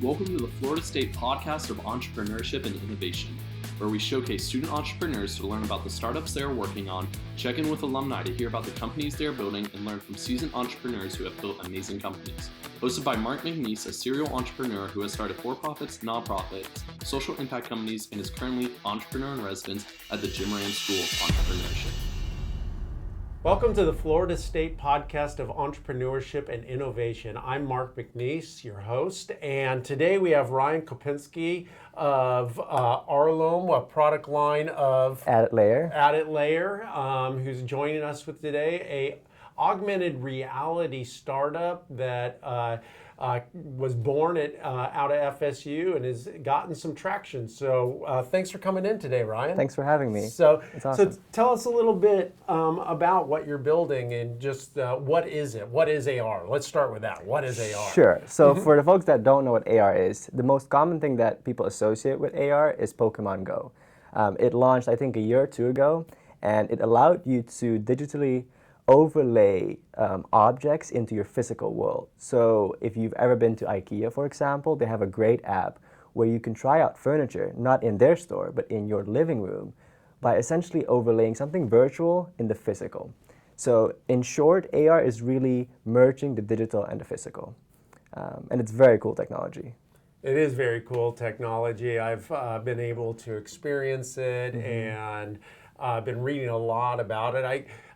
Welcome to the Florida State Podcast of Entrepreneurship and Innovation, where we showcase student entrepreneurs to learn about the startups they are working on, check in with alumni to hear about the companies they are building, and learn from seasoned entrepreneurs who have built amazing companies. Hosted by McNees, a serial entrepreneur who has started for-profits, nonprofits, social impact companies, and is currently entrepreneur in residence at the Moran School of Entrepreneurship. Welcome to the Florida State Podcast of Entrepreneurship and Innovation. I'm McNees, your host, and today we have Ryan Kopisky of Arlome, a product line of AddedLayer, who's joining us with today, a augmented reality startup that was born out of FSU and has gotten some traction. So thanks for coming in today, Ryan. Thanks for having me. So, it's awesome. So tell us a little bit about what you're building and just what is it? What is AR? Let's start with that. What is AR? Sure. So for the folks that don't know what AR is, the most common thing that people associate with AR is Pokemon Go. It launched, I think, a year or two ago, and it allowed you to digitally overlay objects into your physical world. So if you've ever been to IKEA, for example, they have a great app where you can try out furniture, not in their store, but in your living room, by essentially overlaying something virtual in the physical. So in short, AR is really merging the digital and the physical. And it's very cool technology. It is very cool technology. I've been able to experience it and I've been reading a lot about it.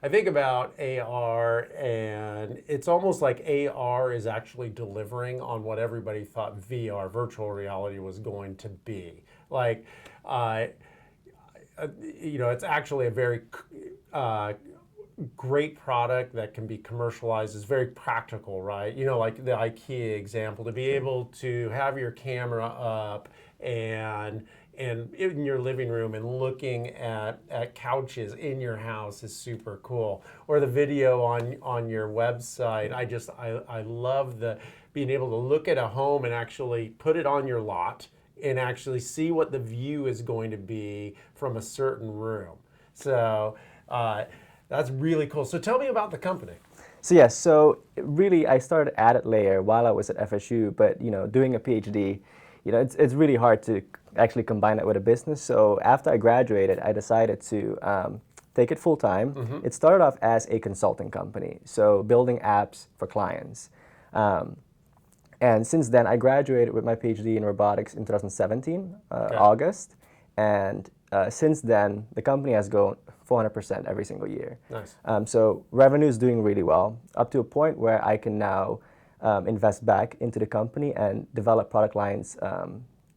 I think about AR, and it's almost like AR is actually delivering on what everybody thought VR, virtual reality, was going to be. Like, it's actually a very great product that can be commercialized. It's very practical, right? You know, like the IKEA example, to be able to have your camera up and in your living room and looking at couches in your house is super cool. Or the video on your website. I love the being able to look at a home and actually put it on your lot and actually see what the view is going to be from a certain room. So that's really cool. So tell me about the company. So really I started AddedLayer while I was at FSU, but doing a PhD, it's really hard to actually combine that with a business. So after I graduated, I decided to take it full time. It started off as a consulting company, so building apps for clients. And since then, I graduated with my PhD in robotics in 2017, August. And since then, the company has grown 400% every single year. Nice. So revenue is doing really well, up to a point where I can now invest back into the company and develop product lines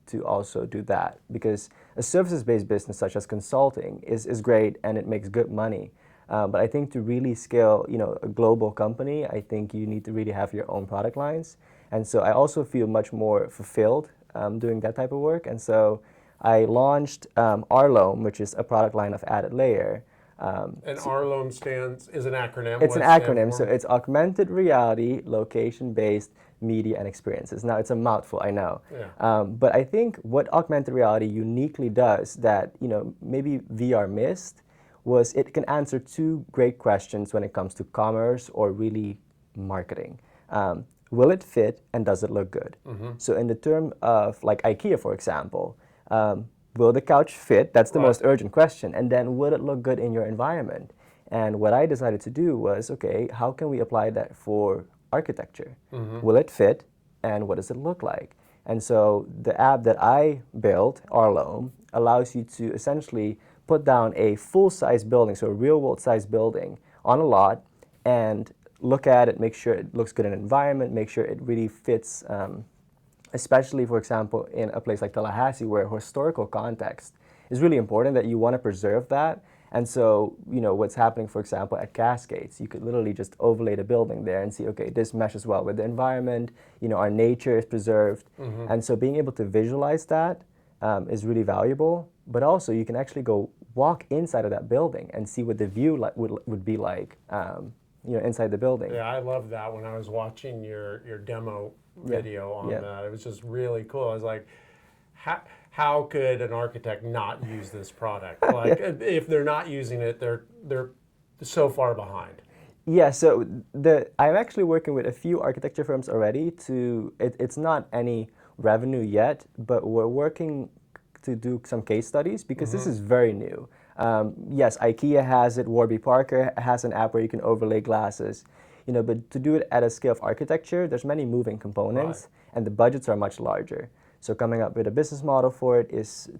to also do that, because a services-based business such as consulting is great and it makes good money. But I think to really scale, a global company, I think you need to really have your own product lines. And so I also feel much more fulfilled doing that type of work. And so I launched Arlome, which is a product line of AddedLayer. And Arlome is an acronym. It's an acronym, so it's Augmented Reality, Location-Based Media and Experiences. Now, it's a mouthful, I know. Yeah. But I think what augmented reality uniquely does that, maybe VR missed, was it can answer two great questions when it comes to commerce or really marketing. Will it fit and does it look good? So in the term of like IKEA, for example, will the couch fit? That's the most urgent question. And then will it look good in your environment? And what I decided to do was, okay, how can we apply that for architecture? Will it fit? And what does it look like? And so the app that I built, Arlome, allows you to essentially put down a full-size building, so a real-world size building on a lot, and look at it, make sure it looks good in an environment, make sure it really fits, especially, for example, in a place like Tallahassee, where historical context is really important, that you want to preserve that. And so, what's happening, for example, at Cascades, you could literally just overlay the building there and see, okay, this meshes well with the environment, our nature is preserved. And so being able to visualize that is really valuable, but also you can actually go walk inside of that building and see what the view would be like, inside the building. Yeah, I love that. When I was watching your demo video on that, it was just really cool. I was like, how could an architect not use this product? Like, if they're not using it, they're so far behind. Yeah, so I'm actually working with a few architecture firms already it's not any revenue yet, but we're working to do some case studies because this is very new. Yes, IKEA has it, Warby Parker has an app where you can overlay glasses, but to do it at a scale of architecture, there's many moving components and the budgets are much larger. So coming up with a business model for it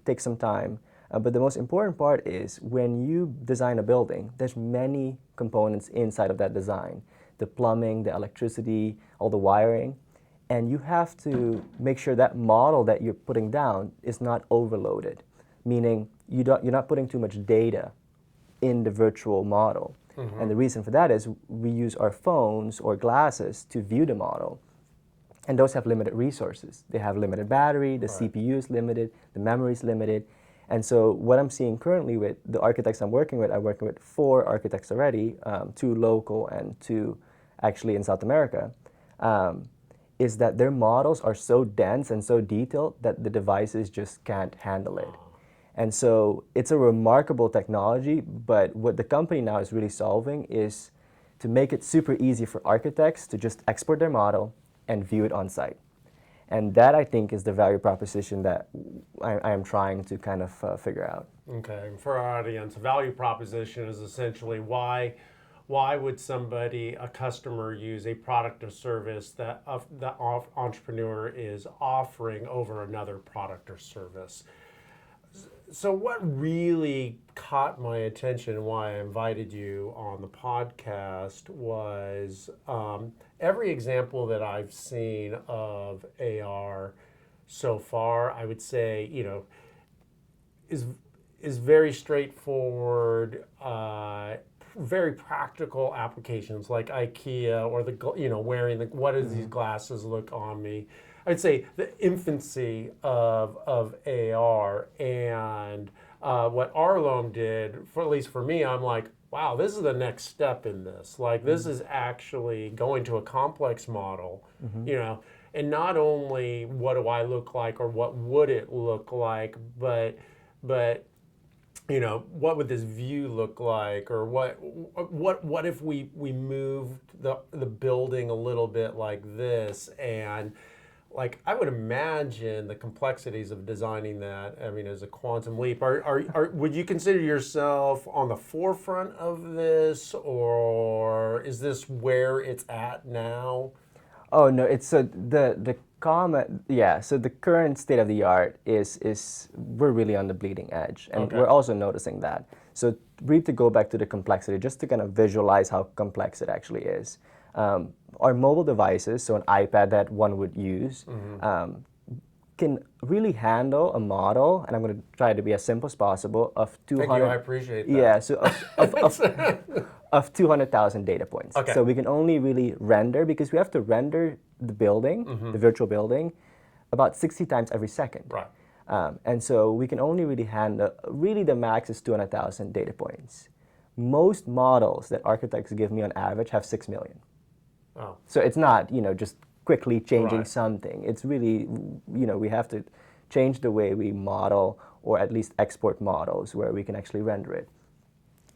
takes some time. But the most important part is when you design a building, there's many components inside of that design. The plumbing, the electricity, all the wiring. And you have to make sure that model that you're putting down is not overloaded, meaning you're not putting too much data in the virtual model. And the reason for that is we use our phones or glasses to view the model. And those have limited resources. They have limited battery, the CPU is limited, the memory is limited. And so what I'm seeing currently with the architects I'm working with 4 architects already, 2 local and 2 actually in South America, is that their models are so dense and so detailed that the devices just can't handle it. And so it's a remarkable technology, but what the company now is really solving is to make it super easy for architects to just export their model and view it on site. And that, I think, is the value proposition that I am trying to kind of figure out. Okay, for our audience, value proposition is essentially why would somebody, a customer, use a product or service that the entrepreneur is offering over another product or service? So what really caught my attention and why I invited you on the podcast was every example that I've seen of AR so far, I would say, is very straightforward, very practical applications like IKEA or wearing what does these glasses look on me? I'd say the infancy of AR and what Arlome did, at least for me, I'm like, wow, this is the next step in this. Like this is actually going to a complex model, and not only what do I look like or what would it look like, but what would this view look like, or what if we moved the building a little bit like this, and like I would imagine the complexities of designing that. I mean, as a quantum leap, would you consider yourself on the forefront of this, or is this where it's at now? Oh no, it's so the comment. Yeah, so the current state of the art is we're really on the bleeding edge, and we're also noticing that. So brief to go back to the complexity, just to kind of visualize how complex it actually is. Our mobile devices, so an iPad that one would use, can really handle a model, and I'm going to try to be as simple as possible, of 200. Thank you, I appreciate that. Yeah, so of 200,000 data points. Okay. So we can only really render, because we have to render the building, the virtual building, about 60 times every second. Right. And so we can only really handle, really the max is 200,000 data points. Most models that architects give me on average have 6 million. Oh. So it's not, just quickly changing Right. something. It's really, we have to change the way we model, or at least export models where we can actually render it.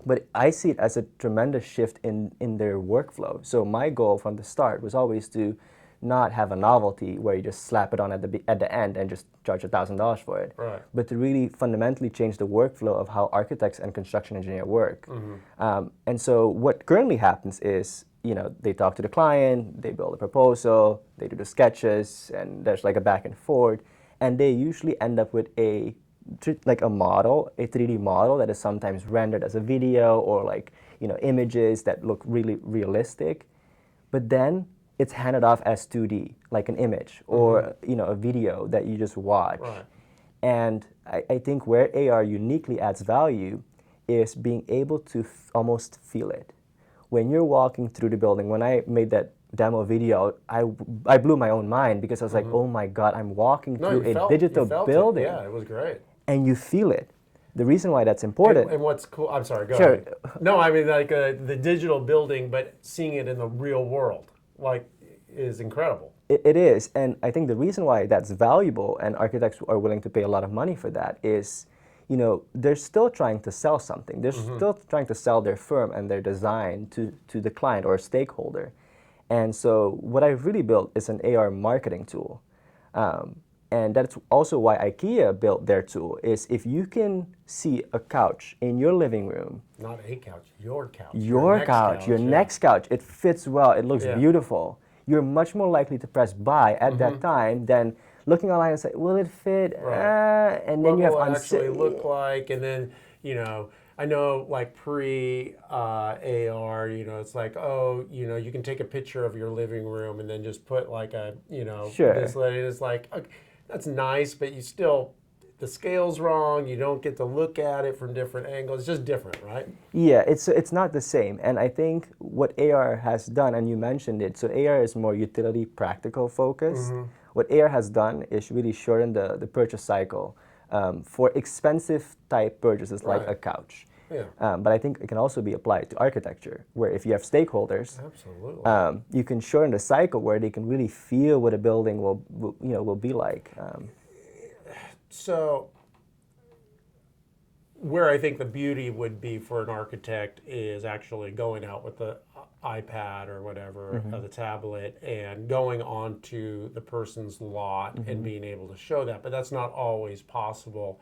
But I see it as a tremendous shift in their workflow. So my goal from the start was always to not have a novelty where you just slap it on at the end and just charge $1,000 for it. Right. But to really fundamentally change the workflow of how architects and construction engineers work. And so what currently happens is, they talk to the client, they build a proposal, they do the sketches, and there's like a back and forth, and they usually end up with a model, a 3D model that is sometimes rendered as a video, or images that look really realistic, but then it's handed off as 2D, like an image, or a video that you just watch. Right. And I think where AR uniquely adds value is being able to almost feel it. When you're walking through the building, when I made that demo video, I blew my own mind, because I was like, oh my God, I'm walking through a digital building. Yeah, it was great. And you feel it. The reason why that's important. And what's cool, I'm sorry, go Sure. ahead. No, I mean the digital building, but seeing it in the real world, is incredible. It is, and I think the reason why that's valuable and architects are willing to pay a lot of money for that is, they're still trying to sell something. They're still trying to sell their firm and their design to the client or stakeholder. And so what I've really built is an AR marketing tool. And that's also why IKEA built their tool, is if you can see a couch in your living room. Not a couch, your couch. Your couch, your next couch. It fits well, it looks beautiful. You're much more likely to press buy at that time than looking online and say, will it fit? Right. And then what you have will it actually look like? And then, I know like AR, it's like, you can take a picture of your living room and then just put like a, this lady is like, okay, that's nice, but you still, the scale's wrong. You don't get to look at it from different angles. It's just different, right? Yeah, it's not the same. And I think what AR has done, and you mentioned it, so AR is more utility practical focused. What AR has done is really shorten the purchase cycle for expensive type purchases like a couch. Yeah. But I think it can also be applied to architecture, where if you have stakeholders, absolutely, you can shorten the cycle where they can really feel what a building will be like. So, where I think the beauty would be for an architect is actually going out with the iPad or whatever, the tablet, and going onto the person's lot and being able to show that. But that's not always possible.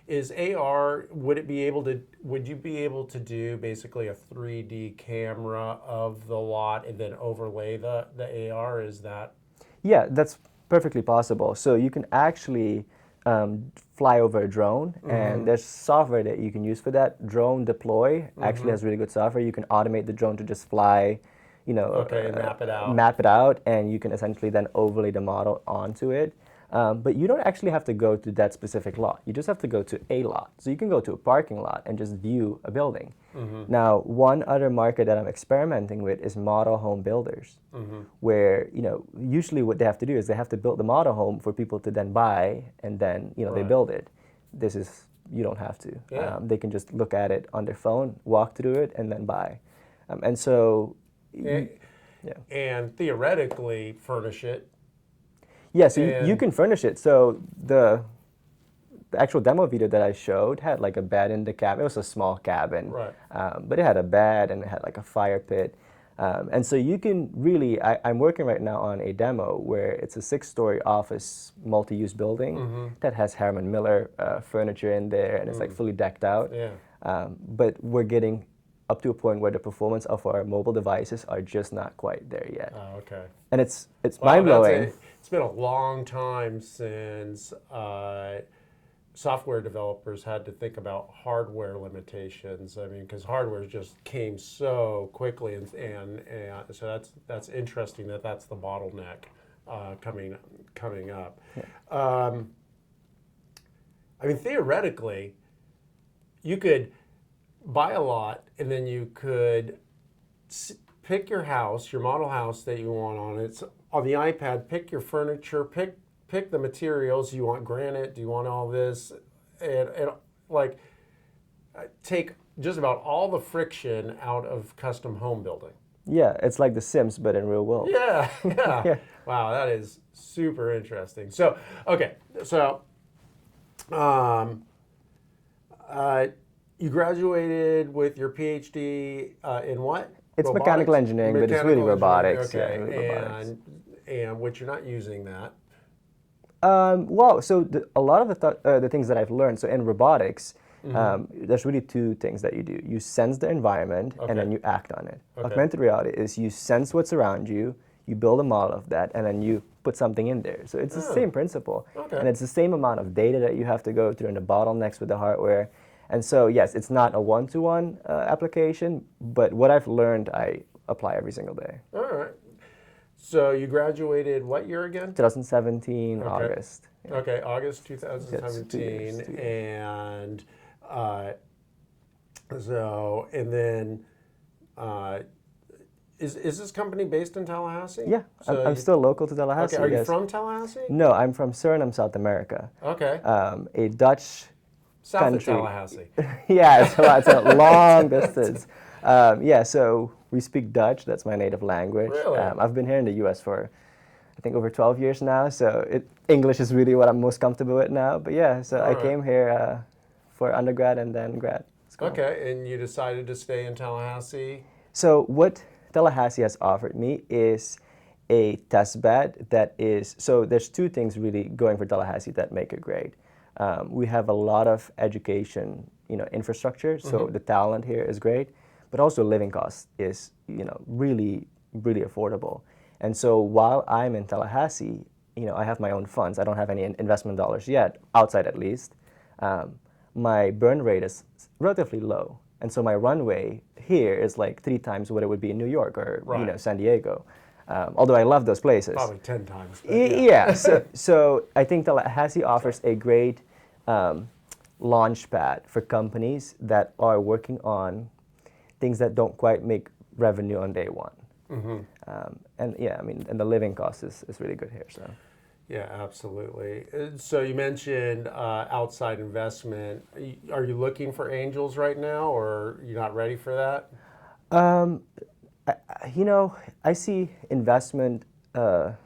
Is AR, would you be able to do basically a 3D camera of the lot and then overlay the AR? Is that? Yeah, that's perfectly possible. So you can actually fly over a drone, and there's software that you can use for that. Drone Deploy actually has really good software. You can automate the drone to just fly, map it out, and you can essentially then overlay the model onto it. But you don't actually have to go to that specific lot. You just have to go to a lot. So you can go to a parking lot and just view a building. Now, one other market that I'm experimenting with is model home builders, where usually what they have to do is they have to build the model home for people to then buy, and then they build it. You don't have to. Yeah. They can just look at it on their phone, walk through it, and then buy. And so, and theoretically furnish it. Yeah, so you can furnish it. So the actual demo video that I showed had like a bed in the cabin. It was a small cabin, right? But it had a bed and it had like a fire pit. And so you can really, I'm working right now on a demo where it's a 6-story office multi-use building that has Herman Miller furniture in there, and it's like fully decked out. Yeah. But we're getting up to a point where the performance of our mobile devices are just not quite there yet. Oh, okay. And it's mind-blowing. It's been a long time since software developers had to think about hardware limitations. I mean, because hardware just came so quickly, and so that's interesting that's the bottleneck coming up. Yeah. I mean, theoretically, you could buy a lot, and then you could pick your house, your model house that you want on it. On the iPad, pick your furniture, pick the materials. You want granite? Do you want all this? And like take just about all the friction out of custom home building. Yeah, it's like The Sims, but in real world. Yeah. Yeah. Wow, that is super interesting. So, okay, so you graduated with your PhD in what? It's robotics? mechanical engineering, but it's really robotics. Okay, yeah, really robotics. And which you're not using that. Well, so a lot of the things that I've learned, so in robotics, there's really two things that you do. You sense the environment, and then you act on it. Okay. Augmented reality is you sense what's around you, you build a model of that, and then you put something in there. So it's the same principle. Okay. And it's the same amount of data that you have to go through, and the bottlenecks with the hardware. And so, yes, it's not a one-to-one application, but what I've learned, I apply every single day. All right. So you graduated what year again? 2017, August. Yeah. Okay, August 2017. Yes, and so, and then, is this company based in Tallahassee? Yeah, so I'm still local to Tallahassee. Okay, are you yes. from Tallahassee? No, I'm from Suriname, South America. Okay. A Dutch South country. of Tallahassee. Yeah, it's a long distance. Yeah, so we speak Dutch. That's my native language. Really? I've been here in the U.S. for, I think, over 12 years now. So English is really what I'm most comfortable with now. But yeah, so I came here for undergrad and then grad school. Okay, and you decided to stay in Tallahassee? So what Tallahassee has offered me is a test bed that is, so there's two things really going for Tallahassee that make it great. We have a lot of education, infrastructure, so the talent here is great, but also living cost is, really, really affordable. And so while I'm in Tallahassee, I have my own funds. I don't have any investment dollars yet, outside at least. My burn rate is relatively low. And so my runway here is like 3 times what it would be in New York or San Diego. Although I love those places. Probably 10 times. Yeah. So I think Tallahassee offers a great launch pad for companies that are working on things that don't quite make revenue on day one. And the living cost is really good here. So. Yeah, absolutely. So you mentioned outside investment. Are you looking for angels right now, or you're not ready for that? I see investment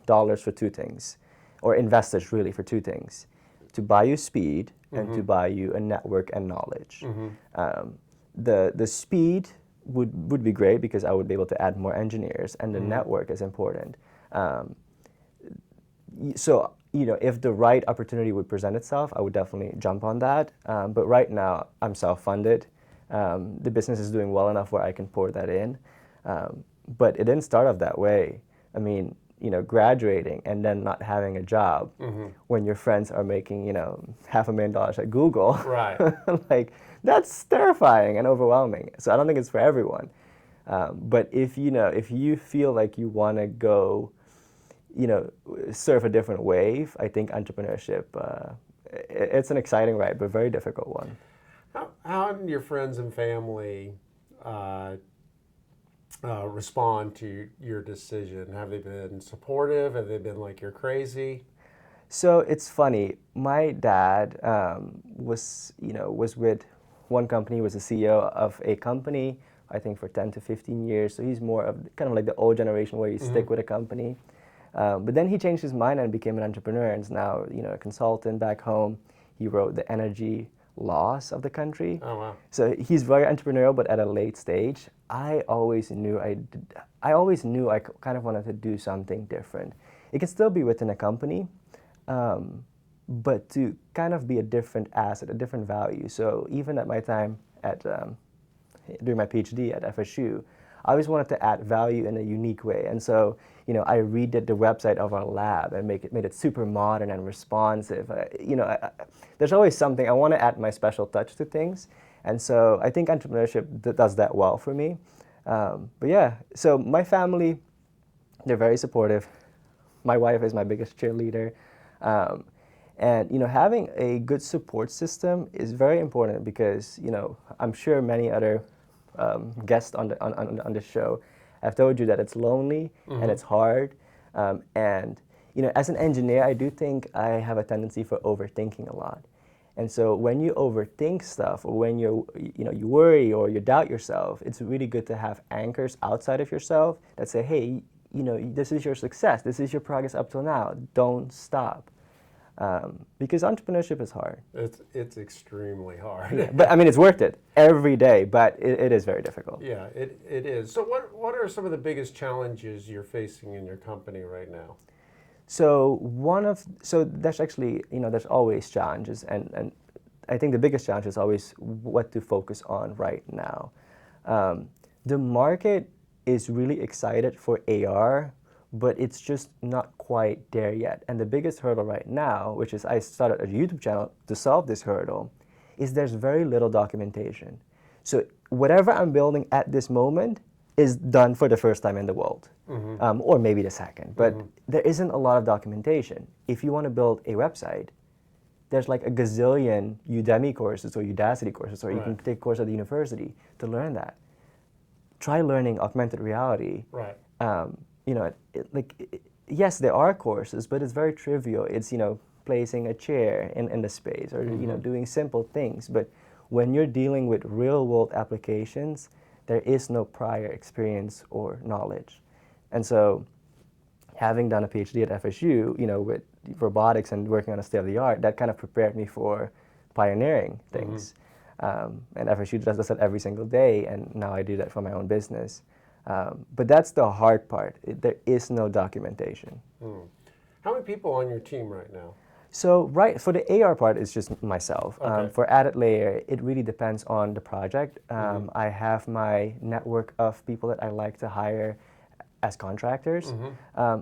dollars for 2 things, or investors really for 2 things: to buy you speed and to buy you a network and knowledge. The speed would be great because I would be able to add more engineers, and the network is important. So, if the right opportunity would present itself, I would definitely jump on that. But right now, I'm self-funded. The business is doing well enough where I can pour that in. But it didn't start off that way. I mean, graduating and then not having a job when your friends are making, $500,000 at Google. Right. Like, that's terrifying and overwhelming. So I don't think it's for everyone. But if you feel like you want to go, surf a different wave, I think entrepreneurship, it's an exciting ride, but very difficult one. How did your friends and family respond to your decision? Have they been supportive? Have they been like, you're crazy? So it's funny. My dad was with one company, was the CEO of a company, I think for 10 to 15 years. So he's more of kind of like the old generation where you stick with a company. But then he changed his mind and became an entrepreneur, and is now a consultant back home. He wrote the energy laws of the country. Oh, wow. So he's very entrepreneurial, but at a late stage. I always knew I kind of wanted to do something different. It can still be within a company, but to kind of be a different asset, a different value. So even at my time during my PhD at FSU, I always wanted to add value in a unique way. And so, I redid the website of our lab and made it super modern and responsive. There's always something, I want to add my special touch to things. And so I think entrepreneurship does that well for me. But yeah, so my family, they're very supportive. My wife is my biggest cheerleader. And having a good support system is very important because, I'm sure many other guests on the show have told you that it's lonely and it's hard. And as an engineer, I do think I have a tendency for overthinking a lot. And so when you overthink stuff, or when you worry or you doubt yourself, it's really good to have anchors outside of yourself that say, hey, this is your success, this is your progress up till now, don't stop. Because entrepreneurship is hard. It's extremely hard. Yeah, but I mean, it's worth it every day, but it is very difficult. Yeah, it is. So what are some of the biggest challenges you're facing in your company right now? So there's actually, there's always challenges, and I think the biggest challenge is always what to focus on right now. The market is really excited for AR, but it's just not quite there yet. And the biggest hurdle right now, which is I started a YouTube channel to solve this hurdle, is there's very little documentation. So whatever I'm building at this moment is done for the first time in the world, or maybe the second, but there isn't a lot of documentation. If you want to build a website, there's like a gazillion Udemy courses or Udacity courses, or you can take a course at the university to learn that. Try learning augmented reality. Right. Yes, there are courses, but it's very trivial. It's, placing a chair in the space, or, doing simple things. But when you're dealing with real world applications, there is no prior experience or knowledge. And so having done a PhD at FSU, with robotics and working on a state of the art, that kind of prepared me for pioneering things. And FSU does that every single day, and now I do that for my own business. But that's the hard part. There is no documentation. How many people on your team right now? So for the AR part, it's just myself. Okay. For AddedLayer, it really depends on the project. I have my network of people that I like to hire as contractors,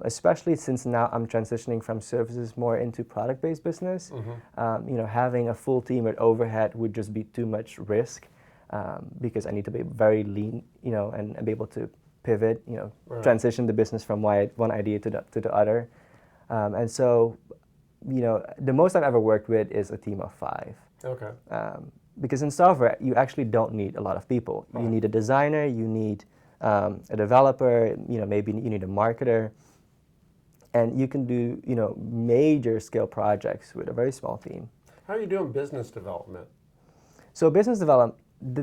especially since now I'm transitioning from services more into product-based business. Having a full team at overhead would just be too much risk because I need to be very lean, and be able to pivot, Right. transition the business from one idea to the other. And so, the most I've ever worked with is a team of 5. Okay. Because in software, you actually don't need a lot of people. Right. You need a designer, you need a developer, maybe you need a marketer, and you can do, major scale projects with a very small team. How are you doing business development? So business development,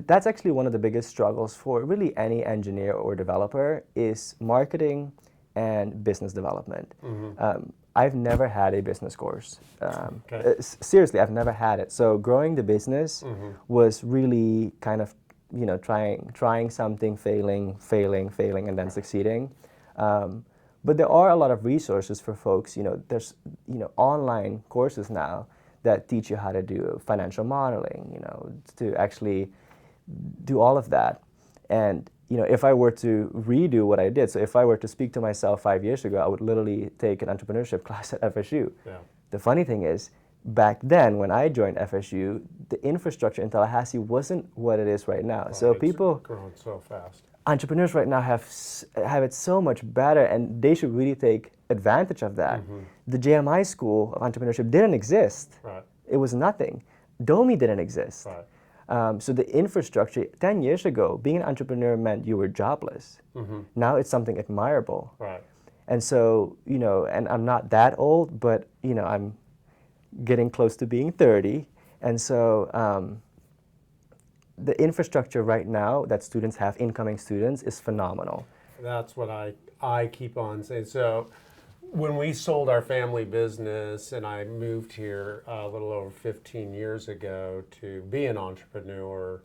that's actually one of the biggest struggles for really any engineer or developer is marketing and business development. I've never had a business course. Okay. Seriously, I've never had it. So growing the business was really kind of, trying something, failing, and then succeeding. But there are a lot of resources for folks. There's online courses now that teach you how to do financial modeling. To actually do all of that. And if I were to redo what I did, so if I were to speak to myself 5 years ago, I would literally take an entrepreneurship class at FSU. Yeah. The funny thing is, back then when I joined FSU, the infrastructure in Tallahassee wasn't what it is right now. Oh, So it's people, growing so fast. entrepreneurs right now have it so much better, and they should really take advantage of that. The JMI School of Entrepreneurship didn't exist. Right. It was nothing. DOMI didn't exist. Right. So the infrastructure, 10 years ago, being an entrepreneur meant you were jobless. Now it's something admirable. Right. And so, and I'm not that old, but, I'm getting close to being 30. And so the infrastructure right now that students have, incoming students, is phenomenal. That's what I keep on saying. So when we sold our family business and I moved here a little over 15 years ago to be an entrepreneur,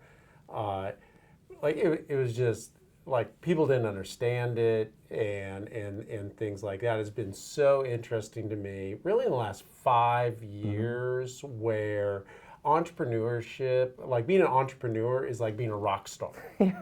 it was just like people didn't understand it and things like that. It's been so interesting to me really in the last 5 years where entrepreneurship, like being an entrepreneur is like being a rock star.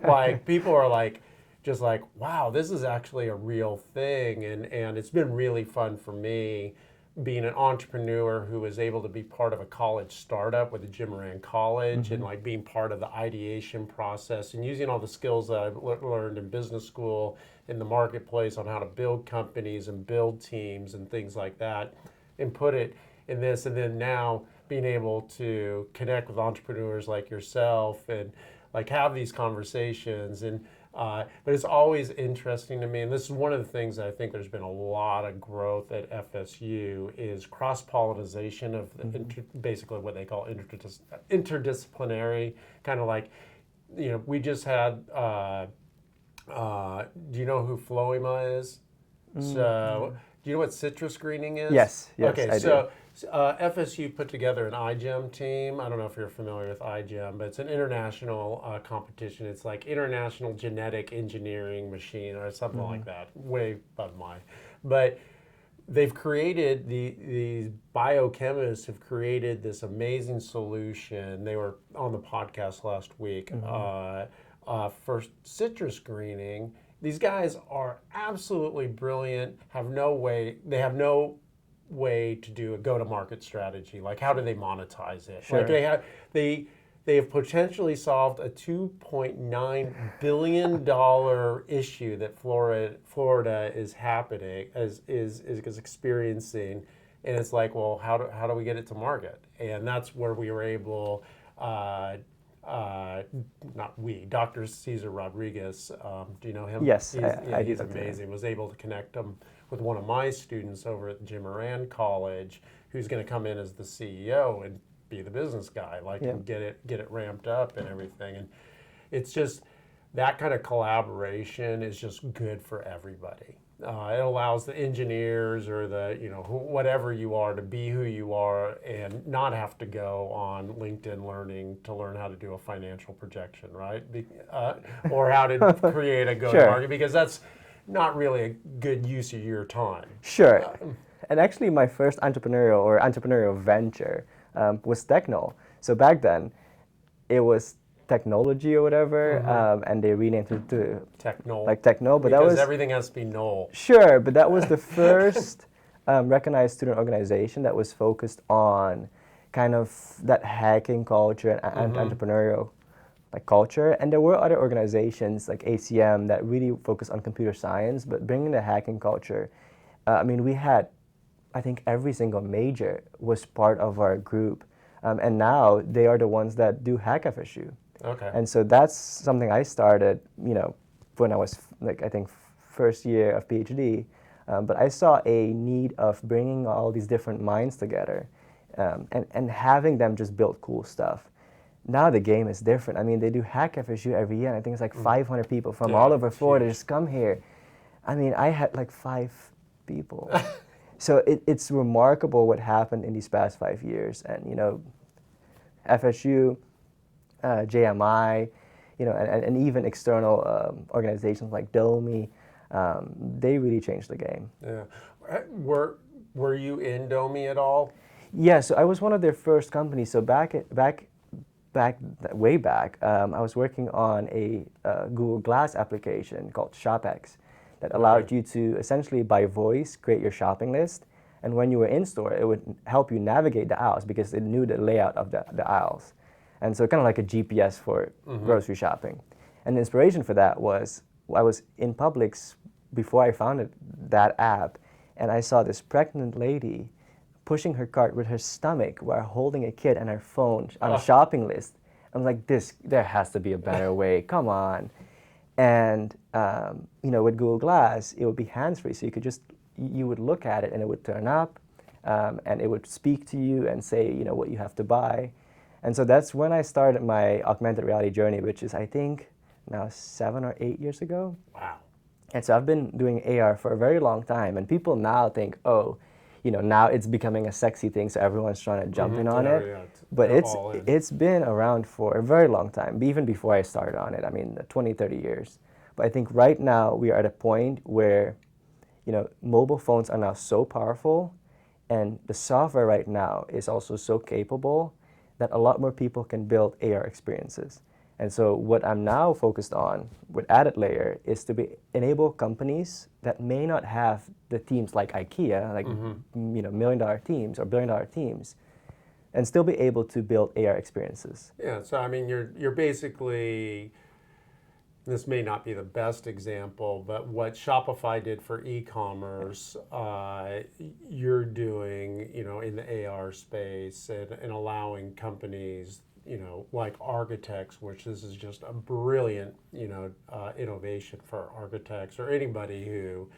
Like people are like, just like, wow, this is actually a real thing. And it's been really fun for me being an entrepreneur who was able to be part of a college startup with the Moran College and like being part of the ideation process and using all the skills that I've learned in business school in the marketplace on how to build companies and build teams and things like that and put it in this. And then now being able to connect with entrepreneurs like yourself and like have these conversations and but it's always interesting to me, and this is one of the things that I think there's been a lot of growth at FSU is cross-pollination of the basically what they call interdisciplinary, kind of like, we just had, do you know who Floema is? So, do you know what citrus greening is? Yes, okay, I do. FSU put together an iGEM team. I don't know if you're familiar with iGEM, but it's an international competition. It's like International Genetic Engineering Machine or something like that, way above mine. But they've created, these biochemists have created this amazing solution. They were on the podcast last week for citrus greening. These guys are absolutely brilliant, they have no way to do a go-to-market strategy. Like, how do they monetize it? Sure. Like they have potentially solved a $2.9 billion issue that Florida is experiencing, and it's like, well, how do we get it to market? And that's where we were able. Dr. Cesar Rodriguez, do you know him? Yes, he's amazing. Was able to connect him with one of my students over at the Moran College, who's going to come in as the CEO and be the business guy, and get it ramped up and everything. And it's just that kind of collaboration is just good for everybody. It allows the engineers or the, whatever you are to be who you are and not have to go on LinkedIn Learning to learn how to do a financial projection, right? Or how to create a go-to-market, because that's not really a good use of your time. Sure. And actually my first entrepreneurial venture was techno. So back then, it was technology or whatever, and they renamed it to Techno. Like techno, but because that was everything has to be null. Sure, but that was the first recognized student organization that was focused on kind of that hacking culture and entrepreneurial like culture. And there were other organizations like ACM that really focused on computer science, but bringing the hacking culture, we had, I think every single major was part of our group. And now they are the ones that do Hack FSU. Okay. And so that's something I started, when I was like, I think first year of PhD. But I saw a need of bringing all these different minds together and having them just build cool stuff. Now the game is different. I mean, they do Hack FSU every year, and I think it's like 500 people from all over Florida just come here. I mean, I had like 5 people. So it's remarkable what happened in these past 5 years. And, FSU, JMI, and even external organizations like DOMI, they really changed the game. Yeah. Were you in DOMI at all? Yeah, so I was one of their first companies. So way back, I was working on a Google Glass application called ShopX that allowed you to essentially by voice create your shopping list. And when you were in store, it would help you navigate the aisles because it knew the layout of the aisles. And so kind of like a GPS for grocery shopping. And the inspiration for that was, I was in Publix before I founded that app, and I saw this pregnant lady pushing her cart with her stomach while holding a kid and her phone on a shopping list. I'm like, there has to be a better way, come on. And with Google Glass, it would be hands-free, so you would look at it and it would turn up, and it would speak to you and say, what you have to buy. And so that's when I started my augmented reality journey, which is, I think, now 7 or 8 years ago. Wow. And so I've been doing AR for a very long time, and people now think, now it's becoming a sexy thing, so everyone's trying to jump in on it. Yeah, but it's been around for a very long time, even before I started on it. 20, 30 years. But I think right now we are at a point where, mobile phones are now so powerful, and the software right now is also so capable that a lot more people can build AR experiences. And so what I'm now focused on with AddedLayer is to enable companies that may not have the teams like IKEA, like $1 million teams or $1 billion teams, and still be able to build AR experiences. Yeah, so you're basically, this may not be the best example, but what Shopify did for e-commerce, you're doing, in the AR space and allowing companies, like architects, which this is just a brilliant, innovation for architects or anybody who,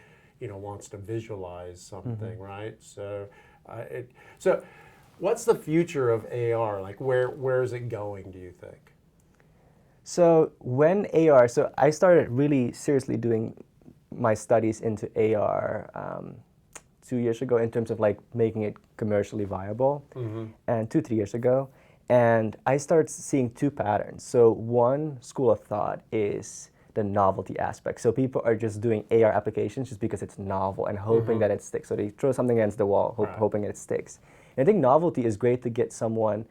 wants to visualize something, right? So, so what's the future of AR? Like, where is it going, do you think? So so I started really seriously doing my studies into AR 2 years ago in terms of like making it commercially viable, and 2-3 years ago. And I started seeing 2 patterns. So one school of thought is the novelty aspect. So people are just doing AR applications just because it's novel and hoping that it sticks. So they throw something against the wall, hoping that it sticks. And I think novelty is great to get someone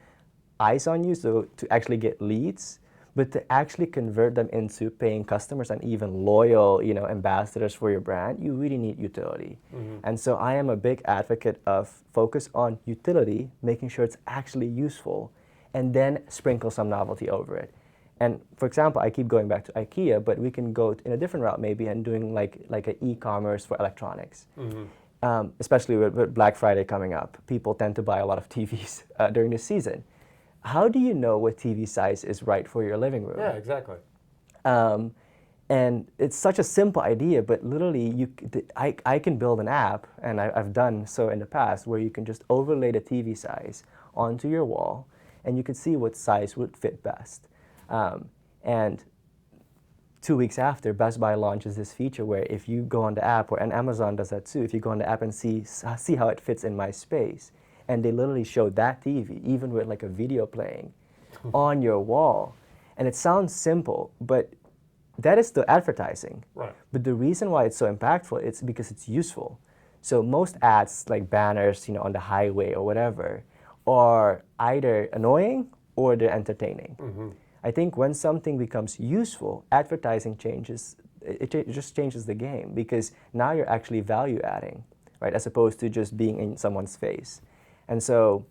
eyes on you, so to actually get leads, but to actually convert them into paying customers and even loyal, ambassadors for your brand, you really need utility. And so I am a big advocate of focus on utility, making sure it's actually useful, and then sprinkle some novelty over it. And for example, I keep going back to IKEA, but we can go in a different route maybe and doing like an e-commerce for electronics. Especially with Black Friday coming up. People tend to buy a lot of TVs during the season. How do you know what TV size is right for your living room? Yeah, exactly. And it's such a simple idea, but literally I can build an app, and I've done so in the past, where you can just overlay the TV size onto your wall, and you can see what size would fit best. And 2 weeks after, Best Buy launches this feature where if you go on the app, and Amazon does that too, if you go on the app and see how it fits in my space, and they literally show that TV, even with like a video playing, on your wall. And it sounds simple, but that is still advertising. Right. But the reason why it's so impactful, it's because it's useful. So most ads, like banners, on the highway or whatever, are either annoying or they're entertaining. Mm-hmm. I think when something becomes useful, advertising changes. It just changes the game, because now you're actually value adding, right, as opposed to just being in someone's face. And so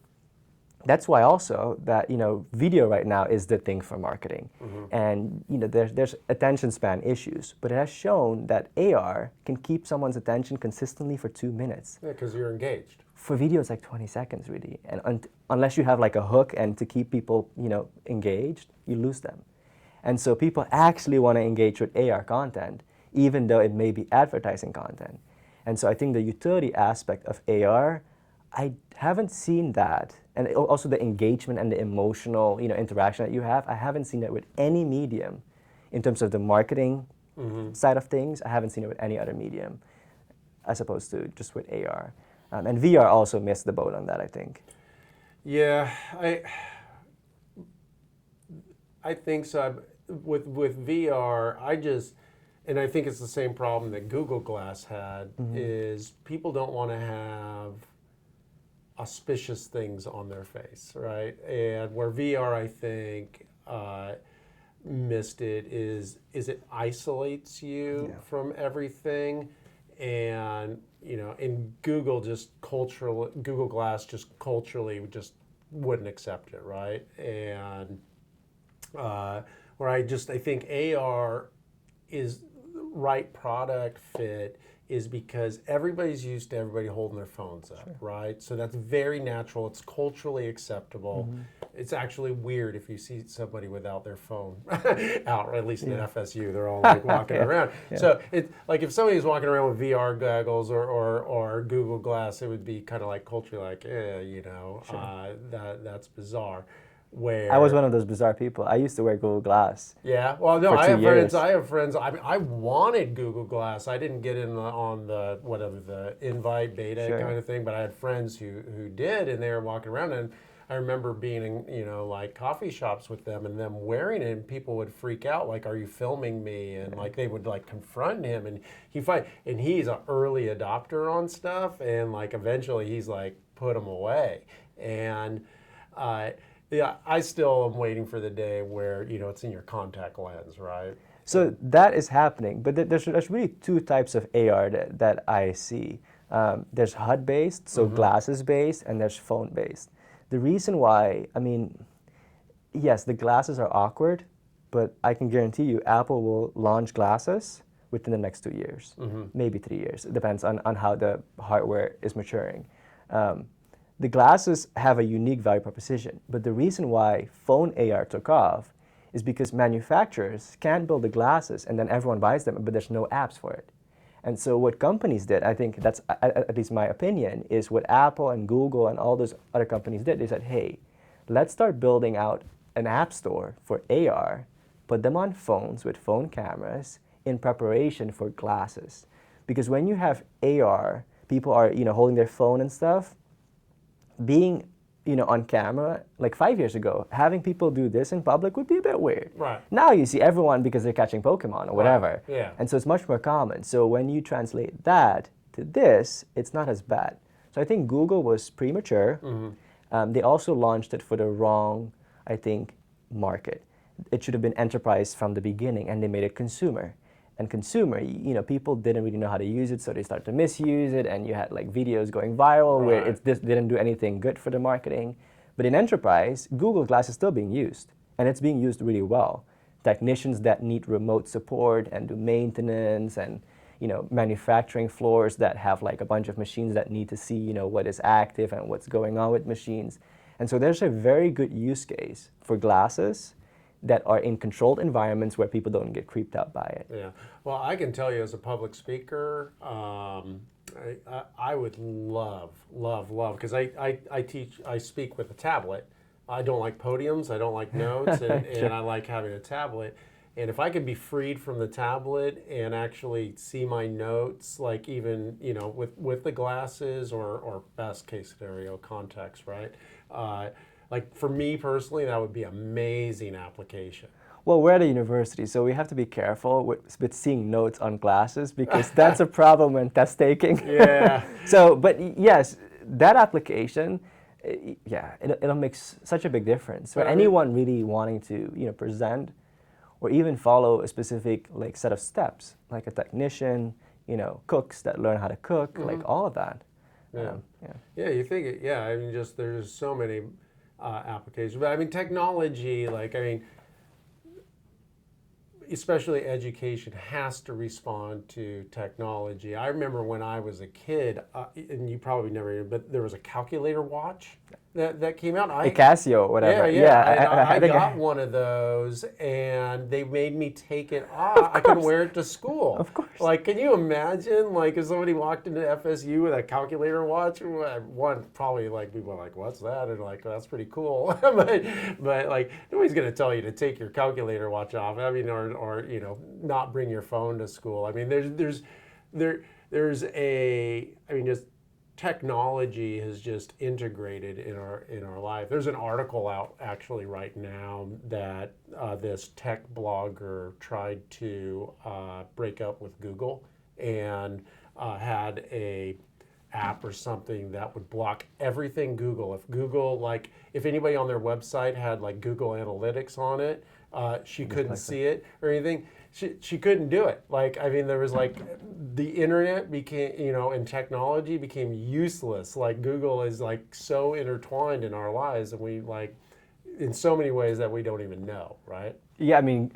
that's why also that video right now is the thing for marketing. Mm-hmm. And there's attention span issues, but it has shown that AR can keep someone's attention consistently for 2 minutes. Yeah, because you're engaged. For video, it's like 20 seconds really, and unless you have like a hook and to keep people engaged, you lose them. And so people actually want to engage with AR content, even though it may be advertising content. And so I think the utility aspect of AR, I haven't seen that. And also the engagement and the emotional interaction that you have, I haven't seen that with any medium in terms of the marketing side of things. I haven't seen it with any other medium as opposed to just with AR. And VR also missed the boat on that, I think. Yeah, I think so. With VR, and I think it's the same problem that Google Glass had, is people don't want to have auspicious things on their face, right? And where VR, I think, missed it is it isolates you from everything, and in Google Glass just culturally just wouldn't accept it, right? And where I think AR is right product fit is because everybody's used to everybody holding their phones up, right? So that's very natural. It's culturally acceptable. It's actually weird if you see somebody without their phone out, or at least in FSU, they're all like walking around. Yeah. So it's like if somebody's walking around with VR goggles or Google Glass, it would be kind of like culturally like, that's bizarre. Where I was one of those bizarre people. I used to wear Google Glass. Yeah, well, no, I have friends. I wanted Google Glass. I didn't get in on the whatever the invite beta kind of thing, but I had friends who did, and they were walking around. And I remember being in like coffee shops with them, and them wearing it, and people would freak out, like, "Are you filming me?" And like they would like confront him, and he's an early adopter on stuff, and like eventually he's like put them away, and. Yeah, I still am waiting for the day where it's in your contact lens, right? So that is happening, but there's really two types of AR that I see. There's HUD-based, so glasses-based, and there's phone-based. The reason why, yes, the glasses are awkward, but I can guarantee you Apple will launch glasses within the next 2 years, maybe 3 years. It depends on how the hardware is maturing. The glasses have a unique value proposition, but the reason why phone AR took off is because manufacturers can't build the glasses and then everyone buys them, but there's no apps for it. And so what companies did, I think that's at least my opinion, is what Apple and Google and all those other companies did. They said, hey, let's start building out an app store for AR, put them on phones with phone cameras in preparation for glasses. Because when you have AR, people are holding their phone and stuff, being on camera, like 5 years ago, having people do this in public would be a bit weird. Right. Now you see everyone because they're catching Pokemon or whatever. Right. Yeah. And so it's much more common. So when you translate that to this, it's not as bad. So I think Google was premature. They also launched it for the wrong, I think, market. It should have been enterprise from the beginning, and they made it consumer. And consumer, people didn't really know how to use it, so they started to misuse it, and you had like videos going viral where it didn't do anything good for the marketing. But in enterprise, Google Glass is still being used, and it's being used really well. Technicians that need remote support and do maintenance, and manufacturing floors that have like a bunch of machines that need to see what is active and what's going on with machines. And so there's a very good use case for glasses that are in controlled environments where people don't get creeped out by it. Yeah, well, I can tell you as a public speaker, I would love, because I speak with a tablet. I don't like podiums, I don't like notes, and I like having a tablet. And if I could be freed from the tablet and actually see my notes, like even, with the glasses or best case scenario context, right? Like for me personally, that would be amazing application. Well, we're at a university, so we have to be careful with seeing notes on glasses because that's a problem when test taking. Yeah. So, but yes, that application, it'll make such a big difference for anyone really wanting to, present or even follow a specific like set of steps, like a technician, cooks that learn how to cook, like all of that. Yeah, you think it, I mean, just there's so many applications. But I mean, technology, especially education, has to respond to technology. I remember when I was a kid, and you probably never, but there was a calculator watch that came out. A Casio, whatever. I got one of those, and they made me take it off. I couldn't wear it to school. Of course. Like, can you imagine, like, if somebody walked into FSU with a calculator watch? One, probably, like, people are like, what's that? And like, that's pretty cool. but like, nobody's going to tell you to take your calculator watch off. I mean, or not bring your phone to school. I mean, just technology has just integrated in our life. There's an article out actually right now that this tech blogger tried to break up with Google and had a app or something that would block everything Google. If anybody on their website had like Google Analytics on it, she couldn't see it or anything. She couldn't do it. Like, I mean, there was like the internet became, and technology became useless. Like Google is like so intertwined in our lives, and we like in so many ways that we don't even know, right? Yeah, I mean,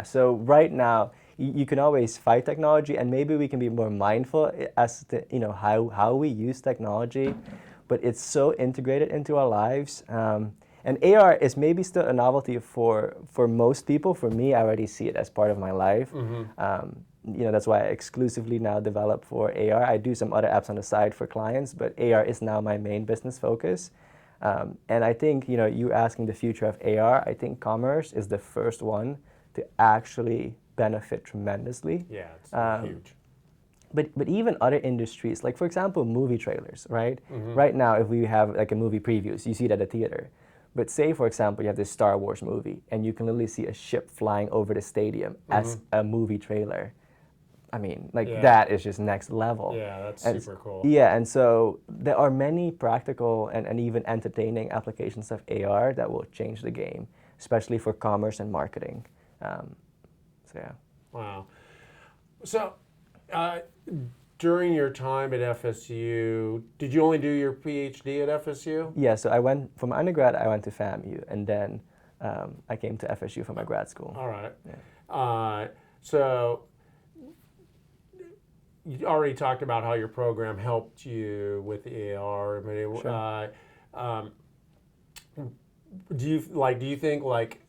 So right now, you can always fight technology, and maybe we can be more mindful as to how we use technology, but it's so integrated into our lives. And AR is maybe still a novelty for most people. For me, I already see it as part of my life. That's why I exclusively now develop for AR. I do some other apps on the side for clients, but AR is now my main business focus. And I think, you asking the future of AR, I think commerce is the first one to actually benefit tremendously. Yeah, it's huge. But even other industries, like for example, movie trailers, right? Right now, if we have like a movie previews, you see it at a theater. But say, for example, you have this Star Wars movie, and you can literally see a ship flying over the stadium as a movie trailer. I mean, that is just next level. Yeah, that's super cool. Yeah, and so there are many practical and even entertaining applications of AR that will change the game, especially for commerce and marketing. Wow. So, during your time at FSU, did you only do your PhD at FSU? Yeah, so for my undergrad, I went to FAMU, and then I came to FSU for my grad school. All right. Yeah. So you already talked about how your program helped you with the AR. Sure. Do you think like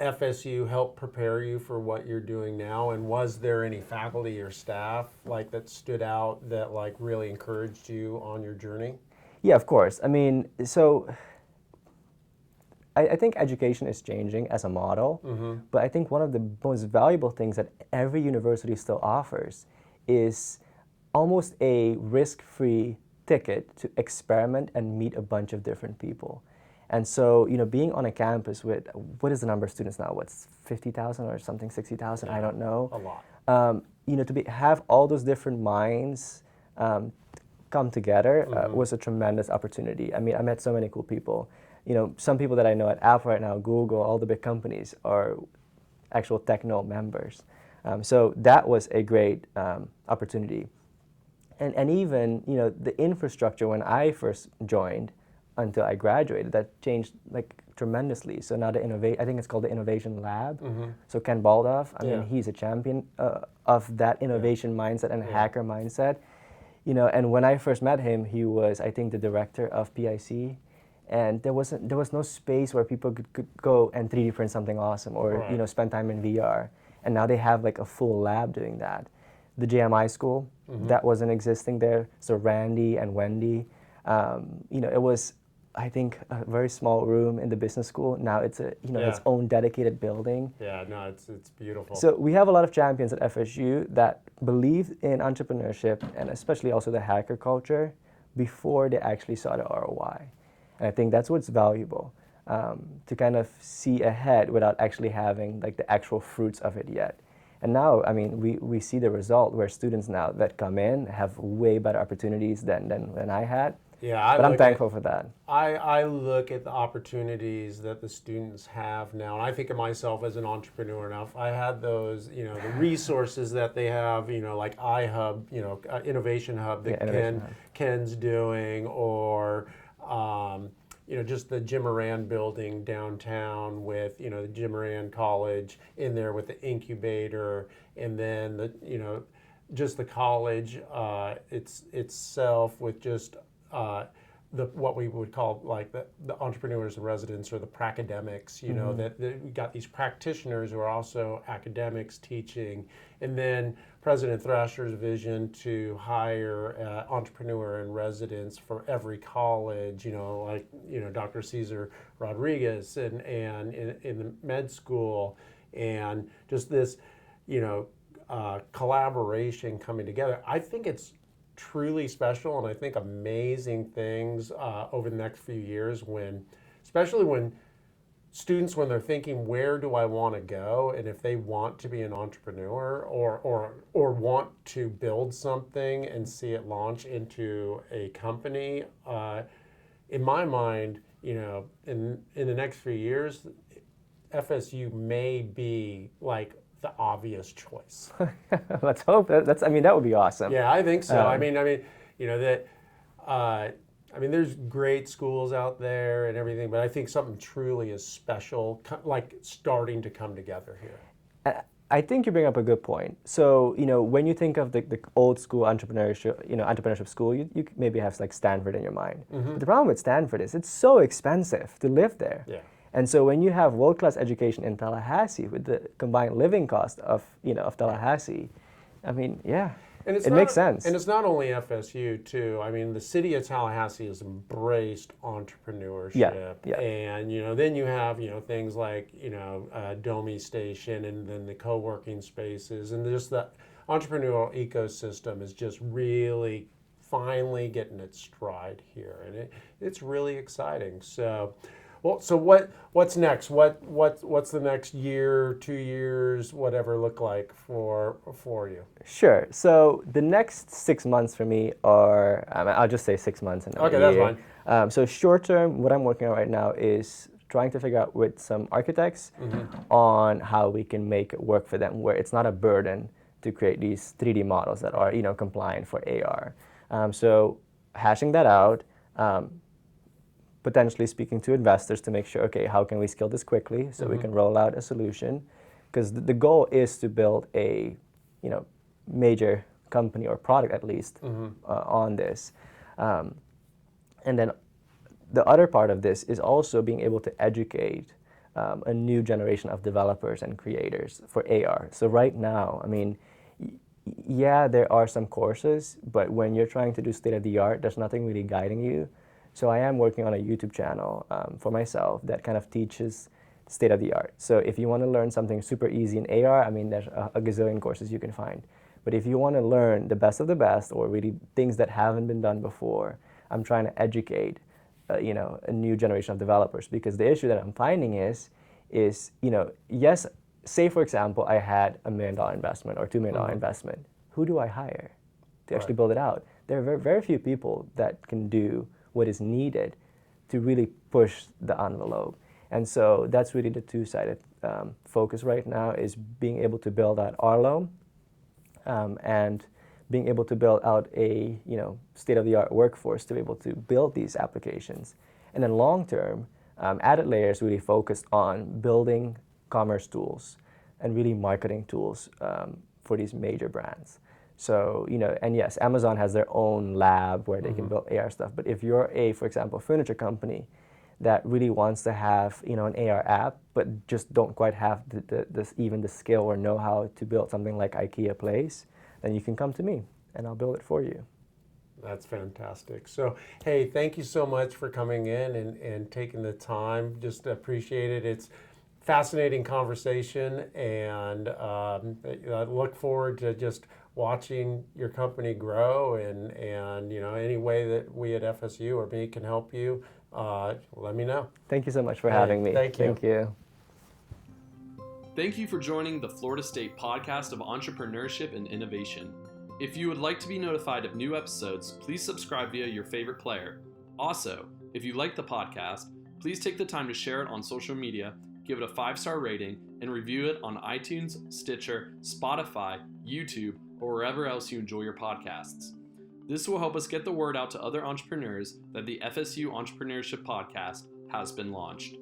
FSU helped prepare you for what you're doing now? And was there any faculty or staff like that stood out that like really encouraged you on your journey? Yeah, of course. I mean, so I think education is changing as a model, but I think one of the most valuable things that every university still offers is almost a risk-free ticket to experiment and meet a bunch of different people. And so, being on a campus with, what is the number of students now? What's 50,000 or something, 60,000? I don't know. A lot. Have all those different minds come together was a tremendous opportunity. I mean, I met so many cool people. Some people that I know at Apple right now, Google, all the big companies are actual Techno members. So that was a great opportunity. And even, the infrastructure when I first joined, until I graduated, that changed like tremendously. So now I think it's called the Innovation Lab. So Ken Baldoff, I mean, he's a champion of that innovation mindset and hacker mindset. And when I first met him, he was, I think, the director of PIC, and there was no space where people could go and 3D print something awesome or spend time in VR. And now they have like a full lab doing that. The JMI school, that wasn't existing there. So Randy and Wendy, it was I think, a very small room in the business school. Now it's a its own dedicated building. Yeah, no, it's beautiful. So we have a lot of champions at FSU that believe in entrepreneurship and especially also the hacker culture before they actually saw the ROI. And I think that's what's valuable, to kind of see ahead without actually having like the actual fruits of it yet. And now, I mean, we see the result where students now that come in have way better opportunities than when I had. Yeah, but I'm thankful for that. I look at the opportunities that the students have now, and I think of myself as an entrepreneur. Now, if I had those, the resources that they have, like iHub, Innovation Hub that Ken's doing, or just the Jim Moran building downtown with, the Jim Moran College in there with the incubator, and then just the college itself with just what we would call like the entrepreneurs in residence or the pracademics, that we got these practitioners who are also academics teaching, and then President Thrasher's vision to hire entrepreneur in residence for every college, Dr. Cesar Rodriguez and in the med school, and just this, collaboration coming together. I think it's truly special, and I think amazing things over the next few years especially when students, when they're thinking, where do I want to go? And if they want to be an entrepreneur or want to build something and see it launch into a company, in my mind, in the next few years, FSU may be like the obvious choice. Let's hope that would be awesome. Yeah, I think so. There's great schools out there and everything, but I think something truly is special, like starting to come together here. I think you bring up a good point. So, when you think of the old school entrepreneurship school, you maybe have like Stanford in your mind. But the problem with Stanford is it's so expensive to live there. Yeah. And so when you have world-class education in Tallahassee with the combined living cost of Tallahassee, it makes sense. And it's not only FSU too. I mean, the city of Tallahassee has embraced entrepreneurship. Yeah. And then you have things like Domi Station, and then the co-working spaces, and just the entrepreneurial ecosystem is just really finally getting its stride here, and it's really exciting. So. Well, so what's next? What's the next year, 2 years, whatever look like for you? Sure. So the next 6 months for me are, I'll just say 6 months and okay, that's fine. So short term, what I'm working on right now is trying to figure out with some architects on how we can make it work for them, where it's not a burden to create these 3D models that are compliant for AR. So hashing that out. Potentially speaking to investors to make sure, okay, how can we scale this quickly so we can roll out a solution? Because the goal is to build a, major company or product at least on this. And then the other part of this is also being able to educate a new generation of developers and creators for AR. So right now, there are some courses, but when you're trying to do state-of-the-art, there's nothing really guiding you. So I am working on a YouTube channel for myself that kind of teaches state-of-the-art. So if you want to learn something super easy in AR, there's a gazillion courses you can find. But if you want to learn the best of the best, or really things that haven't been done before, I'm trying to educate, a new generation of developers. Because the issue that I'm finding is, yes, say for example, I had $1 million investment or $2 million investment. Who do I hire to actually build it out? There are very, very few people that can do what is needed to really push the envelope. And so that's really the two-sided focus right now, is being able to build out Arlome and being able to build out a state-of-the-art workforce to be able to build these applications. And then long-term, AddedLayer is really focused on building commerce tools and really marketing tools for these major brands. So, and yes, Amazon has their own lab where they can build AR stuff. But if you're for example, furniture company that really wants to have, an AR app, but just don't quite have even the skill or know-how to build something like IKEA Place, then you can come to me and I'll build it for you. That's fantastic. So, hey, thank you so much for coming in and taking the time. Just appreciate it. It's fascinating conversation, and I look forward to just watching your company grow. And any way that we at FSU or me can help you, let me know. Thank you so much for having me. Thank you. Thank you. Thank you for joining the Florida State Podcast of Entrepreneurship and Innovation. If you would like to be notified of new episodes, please subscribe via your favorite player. Also, if you like the podcast, please take the time to share it on social media, give it a 5-star rating, and review it on iTunes, Stitcher, Spotify, YouTube, or wherever else you enjoy your podcasts. This will help us get the word out to other entrepreneurs that the FSU Entrepreneurship Podcast has been launched.